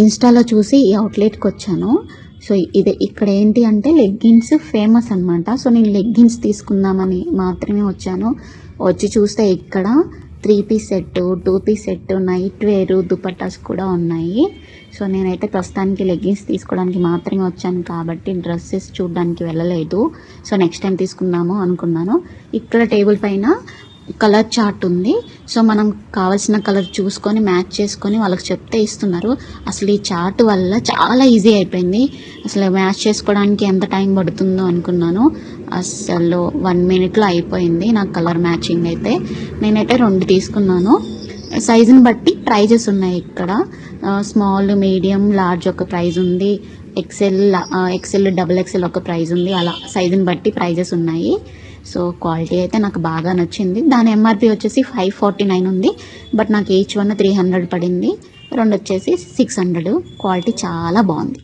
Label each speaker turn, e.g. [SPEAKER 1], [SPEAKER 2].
[SPEAKER 1] ఇన్స్టాలో చూసి ఈ అవుట్లెట్కి వచ్చాను. సో ఇది ఇక్కడ ఏంటి అంటే లెగ్గిన్స్ ఫేమస్ అనమాట. సో నేను లెగ్గిన్స్ తీసుకుందామని మాత్రమే వచ్చాను. వచ్చి చూస్తే ఇక్కడ 3 piece set, 2 piece set, night wear, dupattas కూడా ఉన్నాయి. సో నేనైతే ప్రస్తుతానికి లెగ్గిన్స్ తీసుకోవడానికి మాత్రమే వచ్చాను కాబట్టి డ్రెస్సెస్ చూడడానికి వెళ్ళలేదు. సో నెక్స్ట్ టైం తీసుకుందాము అనుకున్నాను. ఇక్కడ టేబుల్ పైన కలర్ చార్ట్ ఉంది. సో మనం కావాల్సిన కలర్ చూసుకొని మ్యాచ్ చేసుకొని వాళ్ళకి చెప్తే ఇస్తున్నారు. అసలు ఈ చార్ట్ వల్ల చాలా ఈజీ అయిపోయింది. అసలు మ్యాచ్ చేసుకోవడానికి ఎంత టైం పడుతుందో అనుకున్నాను. అసలు 1 మినిట్లో అయిపోయింది నాకు కలర్ మ్యాచింగ్ అయితే. నేనైతే 2 తీసుకున్నాను. సైజుని బట్టి ప్రైజెస్ ఉన్నాయి ఇక్కడ. స్మాల్, మీడియం, లార్జ్ ఒక ప్రైజ్ ఉంది. ఎక్సెల్, XXL ఒక ప్రైజ్ ఉంది. అలా సైజుని బట్టి ప్రైజెస్ ఉన్నాయి. సో క్వాలిటీ అయితే నాకు బాగా నచ్చింది. దాని ఎంఆర్పి వచ్చేసి 549 ఉంది. బట్ నాకు ఈచ్ వన్ 300 పడింది. 2 వచ్చేసి 600. క్వాలిటీ చాలా బాగుంది.